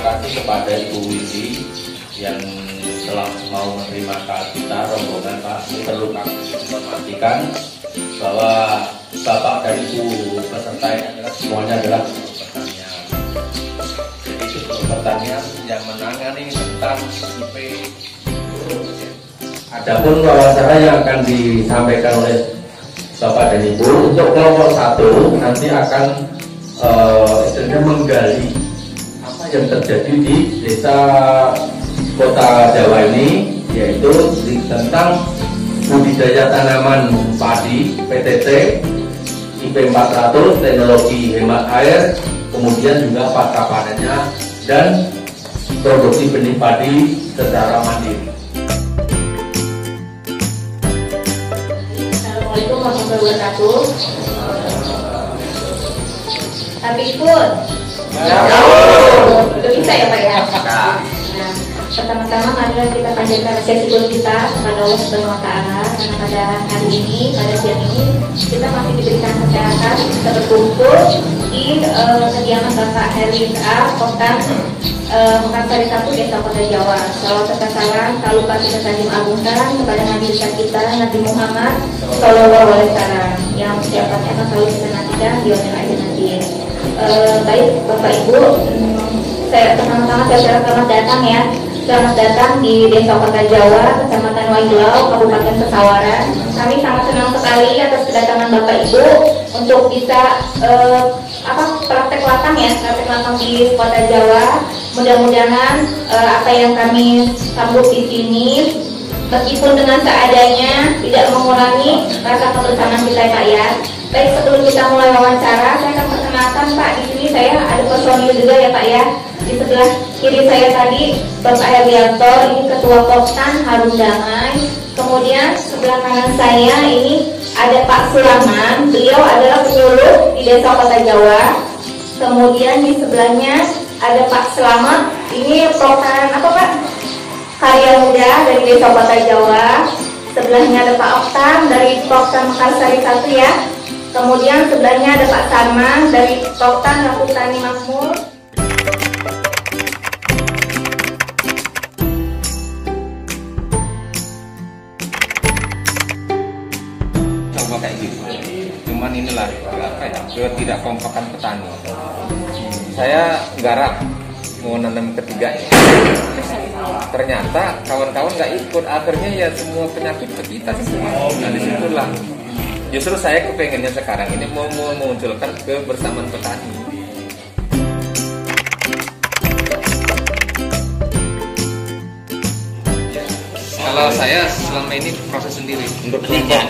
kasih kepada Ibu Windy yang telah mau menerima kita rombongan Pak. Ini perlu kami informasikan bahwa Bapak dan Ibu peserta ini adalah semuanya adalah guru pertanian. Jadi itu guru pertanian yang menangani tentang IP. Adapun wawancara yang akan disampaikan oleh Bapak dan Ibu untuk kelompok 1 nanti akan istilahnya menggali apa yang terjadi di desa Kota Jawa ini, yaitu tentang budidaya tanaman padi PTT IP 400 teknologi hemat air, kemudian juga pasca panennya dan produksi benih padi secara mandiri. Assalamualaikum warahmatullahi wabarakatuh. Tapi ikut. Itu bisa ya Pak ya. Nah, pertama-tama marilah kita panjatkan rasa syukur kita kepada Allah Subhanahu Wa Taala karena pada hari ini, pada siang ini kita masih diberikan kesehatan bisa berkumpul di kediaman Bapak Herwin A. Kota Mekarsari 1 Desa Kota Jawa. Salawat serta salam tak lupa kita saling agungkan kepada Nabi besar kita Nabi Muhammad Shallallahu Alaihi Wasallam yang siapanya akan selalu kita nantikan di akhir nanti. Baik Bapak Ibu, saya pertama-tama saya selamat datang ya. Selamat datang di Desa Kota Jawa, Kecamatan Wailau, Kabupaten Pesawaran. Kami sangat senang sekali atas kedatangan Bapak Ibu untuk bisa praktek latang di Kota Jawa. Mudah-mudahan apa yang kami sambut di sini, meskipun dengan seadanya, tidak mengurangi rasa kebersamaan kita ya Pak ya. Baik, sebelum kita mulai wawancara, saya akan perkenalkan Pak. Di sini saya ada personil juga ya Pak ya. Di sebelah kiri saya tadi Bapak Herwianto, ini Ketua Koptan Harum Damai. Kemudian sebelah kanan saya ini ada Pak Sulaman, beliau adalah penyuluh di Desa Kota Jawa. Kemudian di sebelahnya ada Pak Selamat, ini program apa Pak? Karya Muda dari Desa Kota Jawa. Sebelahnya ada Pak Oktan dari Koptan Mekarsari 1 ya. Kemudian sebelahnya ada Pak Sarman dari Koptan Rakutani Makmur. Coba kayak gitu. Cuman inilah apa ya? Ketidakkompakan petani. Saya garap mau nanam ketiganya. Ternyata kawan-kawan nggak ikut. Akhirnya ya semua penyakit ke kita semua. Nah disitulah. Justru saya kepengennya sekarang ini mau memunculkan kebersamaan petani. Kalau saya selama ini proses sendiri untuk kelompok.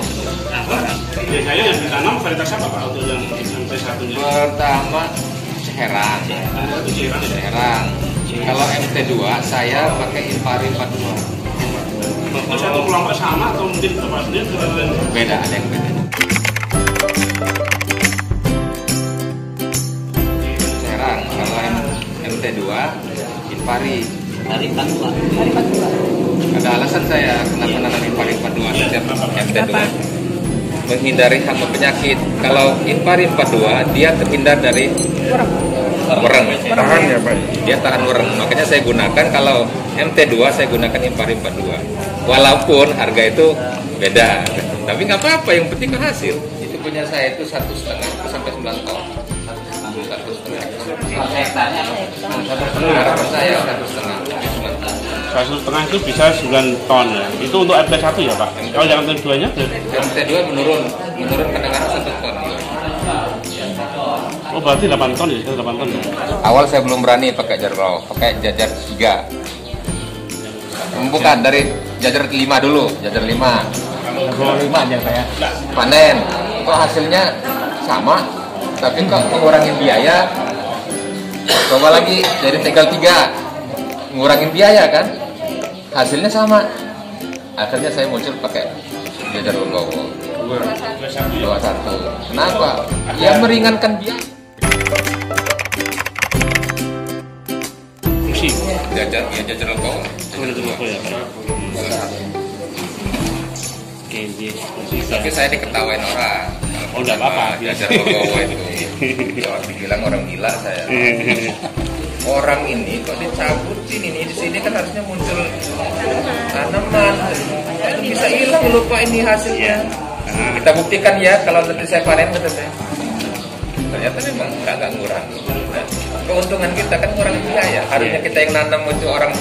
Biasanya yang ditanam varietas apa Pak untuk yang satunya? Pertama Serang. Serang. Kalau MT2 saya pakai Impari 42. Itu satu kelompok sama atau mungkin apa sendiri? Beda, ada yang beda. Serang, kalau MT2 Impari. Hari 42. Ada alasan saya kenapa nanam Impari 42 setiap MT2. Menghindari hama penyakit. Kalau Impari 42 dia terhindar dari wereng. Tahan ya Pak. Dia tahan wereng. Makanya saya gunakan kalau MT2 saya gunakan Impari 42. Walaupun harga itu beda, tapi nggak apa-apa. Yang penting kan hasil. Itu punya saya itu 1,5 sampai 9 ton. 1,5. Hektarnya Harapan saya 1,5. 1,5 itu bisa 9 ton ya. Itu untuk MT1 ya Pak? Kalau yang MT2-nya? MT2 menurun kadang-kadang 1 ton. Oh berarti 8 ton ya? 8 ton ya? Awal saya belum berani pakai jarrow, pakai jajar 3. Bukan, dari jajar 5 dulu, jajar 5. 5 aja Pak ya. Panen, kok hasilnya sama, tapi kok mengurangin biaya. Coba lagi dari tinggal 3, ngurangin biaya kan, hasilnya sama. Akhirnya saya muncul pakai jajar Legowo 21. Kenapa? Ya meringankan biaya. Fungsi? Jajar Legowo. Oke, Tapi saya diketawain orang. Oh, enggak apa-apa. Jajar Legowo itu. Dibilang orang gila saya. orang ini kok dicabutin ini di sini kan harusnya muncul tanaman, bisa hilang lupa ini hasilnya. Nah, kita buktikan ya kalau nanti saya panen kata saya. Ternyata memang nggak ngurang. Nah, keuntungan kita kan ngurangi biaya. Harusnya kita yang nanam untuk orang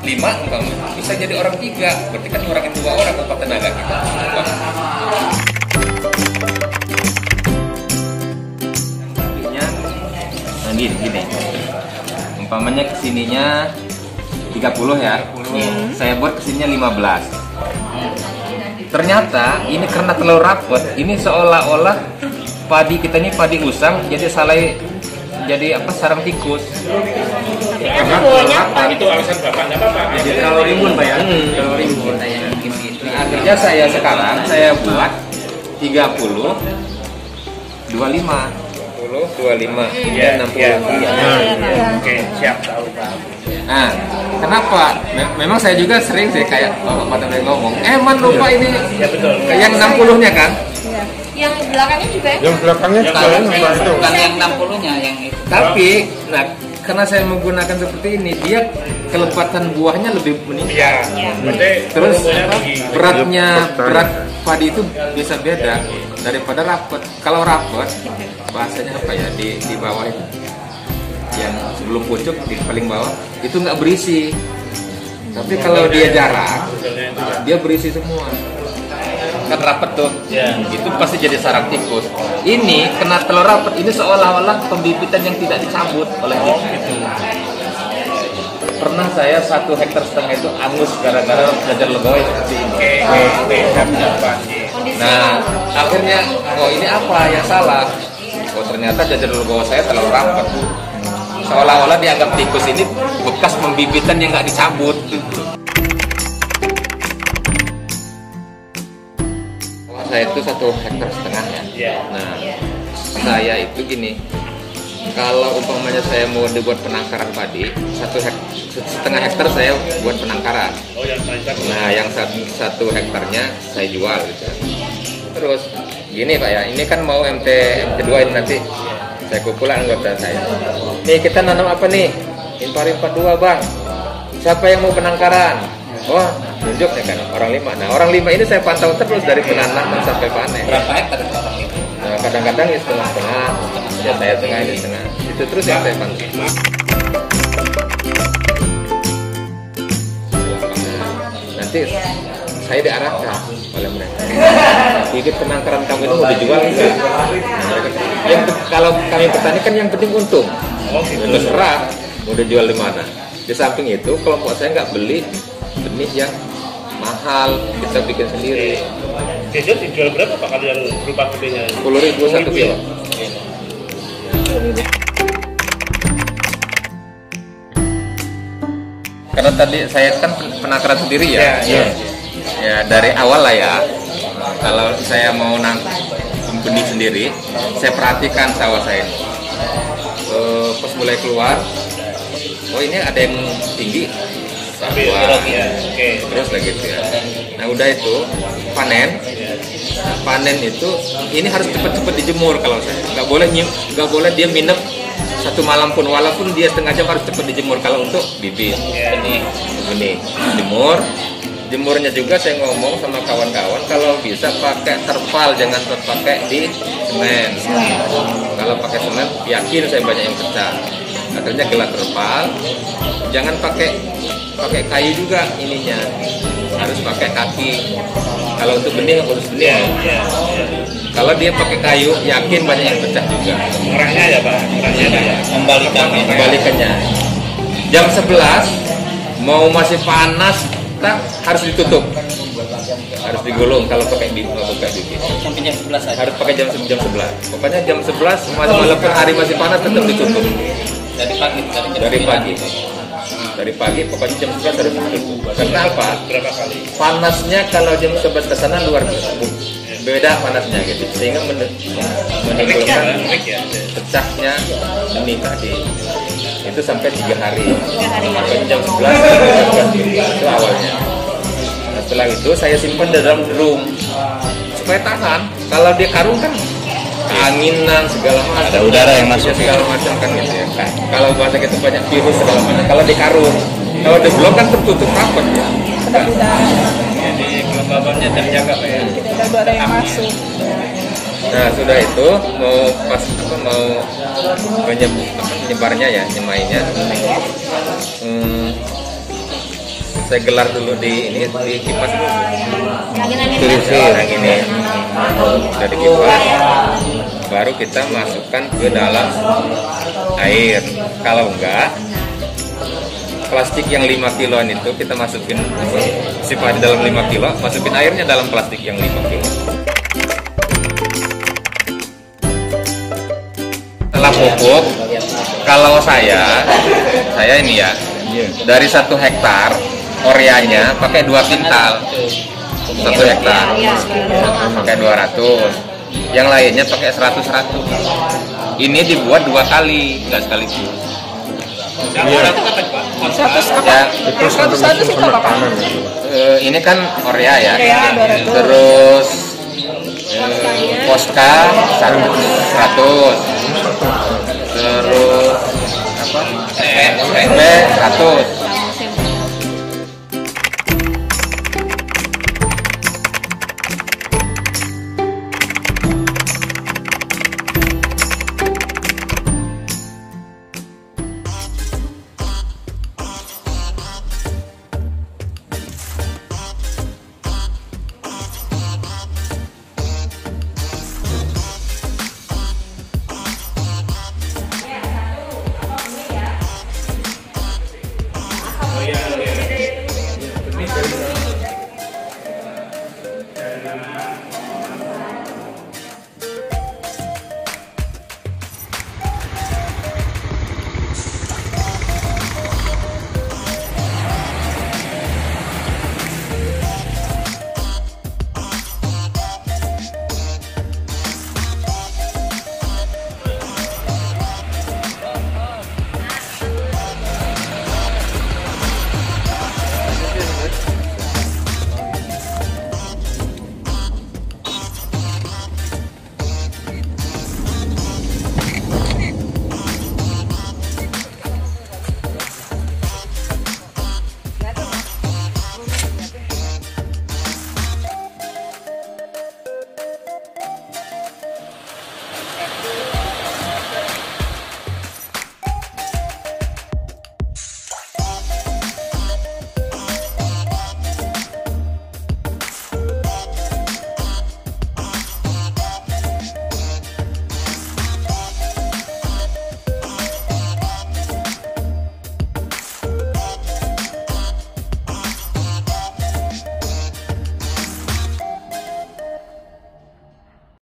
5 umpamanya bisa jadi orang 3, berarti kan ngurangin 2 orang apa tenaga kita. Nah gini. Umpamanya kesininya 30 ya. Saya buat kesininya 15. Ternyata ini karena terlalu rapet, ini seolah-olah padi kita ini padi usang, jadi jadi sarang tikus. Karena itu alasan bapak nggak apa-apa. Jadi terlalu rimbun Pak ya. Terlalu rimbun. Akhirnya saya sekarang buat 30 25 ini 60. Oke, siap tahu Pak. Nah, kenapa? Memang saya juga sering sih kayak Bapak Patah ngomong, man lupa ini Ya betul. yang 60-nya kan? Yang belakangnya juga ya? Yang belakangnya Bukan yang 60-nya yang itu. Tapi, karena saya menggunakan seperti ini, dia kelepatan buahnya lebih meningkat. Berarti Terus volumenya berat padi itu bisa beda daripada rapet. Kalau rapet, bahasanya apa ya di bawah itu, yang sebelum pucuk di paling bawah itu nggak berisi. Tapi kalau dia jarang, dia berisi semua. Kan rapet tuh, itu pasti jadi sarang tikus. Ini kena telur rapet, ini seolah-olah pembibitan yang tidak dicabut oleh tikus. Pernah saya 1,5 hektar itu angus gara-gara jajar legoy seperti ini. Nah, akhirnya, ini apa yang salah? Ternyata jajar legoy saya terlalu rapat. Seolah-olah dianggap tikus ini bekas pembibitan yang nggak dicabut. Saya itu 1,5 hektar ya. Nah, saya itu gini. Kalau umpamanya saya mau dibuat penangkaran padi, 1,5 hektar saya buat penangkaran. Nah, yang 1 hektarnya saya jual gitu. Terus gini Pak ya, ini kan mau MT2 ini nanti saya kumpulkan anggota saya. Nih kita nanam apa nih? Impari 42 Bang. Siapa yang mau penangkaran? Wah, tunjuk ya kan orang 5. Nah, orang 5 ini saya pantau terus dari penanaman sampai panen. Berapa hektar orang itu? Nah, kadang-kadang ya setengah-setengah, ya saya setengah ini setengah. Itu terus yang saya pantau. Nanti saya diarahkan oleh mereka. Bibit penangkaran kamu itu mau dijual enggak? Nah, kalau kami petani kan yang penting untung. Terserah mau dijual di mana. Di samping itu kelompok saya nggak beli benih yang mahal, kita bikin sendiri. Biasanya dijual berapa Pak kalau yang berupa bedanya? 10.000 1 kilo. Karena tadi saya kan penangkaran sendiri ya. Ya dari awal lah ya. Kalau saya mau benih sendiri, saya perhatikan sawah saya ini. Pas mulai keluar, ini ada yang tinggi. Terus lagi gitu ya. Nah udah itu panen. Nah, panen itu ini harus cepat-cepat dijemur kalau saya. Nggak boleh dia minum 1 malam pun, walaupun dia setengah jam harus cepat dijemur kalau untuk bibit. Benih. Jemurnya juga saya ngomong sama kawan-kawan kalau bisa pakai terpal, jangan pakai di semen. Kalau pakai semen yakin saya banyak yang pecah. Akhirnya gelar terpal, jangan pakai kayu juga ininya, harus pakai kaki. Kalau untuk benih harus benih. Kalau dia pakai kayu, yakin banyak yang pecah juga. Murahnya ya Pak, Kembalikannya. Jam 11 mau masih panas, harus ditutup, harus digulung. Kalau pakai bibit. Sampai jam 11 aja. Harus pakai jam 11. Pokoknya jam 11 walaupun hari masih panas tetap ditutup. Dari pagi pokoknya jam 11 harus ditutup. Karena apa? Panasnya kalau jam 11 ke sana luar biasa. Beda panasnya gitu. Sehingga menimbulkan pecahnya benih tadi. Itu sampai 3 hari. Makanya jam 11 itu awalnya. Nah, setelah itu saya simpan di dalam drum supaya tahan. Kalau dia karung kan anginan segala macam. Ada udara yang masuk. Segala macam kan gitu ya. Nah, kalau bahasa kita banyak virus segala macam. Kalau di karung, kalau di blok kan tertutup rapat ya. Kedap udara. Jadi kelembabannya terjaga Pak ya. Tidak ada udara yang masuk. Nah sudah itu mau menyebarnya ya, nyemainya. Saya gelar dulu di kipas dulu. Yang ini sudah di kipas. Baru kita masukkan ke dalam air. Kalau enggak, plastik yang 5 kiloan itu kita masukin simpan di dalam 5 kilo, masukin airnya dalam plastik yang 5 kilo. Setelah pupuk, kalau saya ini ya, dari 1 hektar Oreanya pakai 2 kintal, 1 hektar pakai 200, yang lainnya pakai 100. Ini dibuat 2 kali, nggak sekaligus. Iya. 100 apa? Ya, Yang 100 itu apa Pak? Ini kan Orea ya, Orea 200. terus Posca 100, terus apa? FB 100.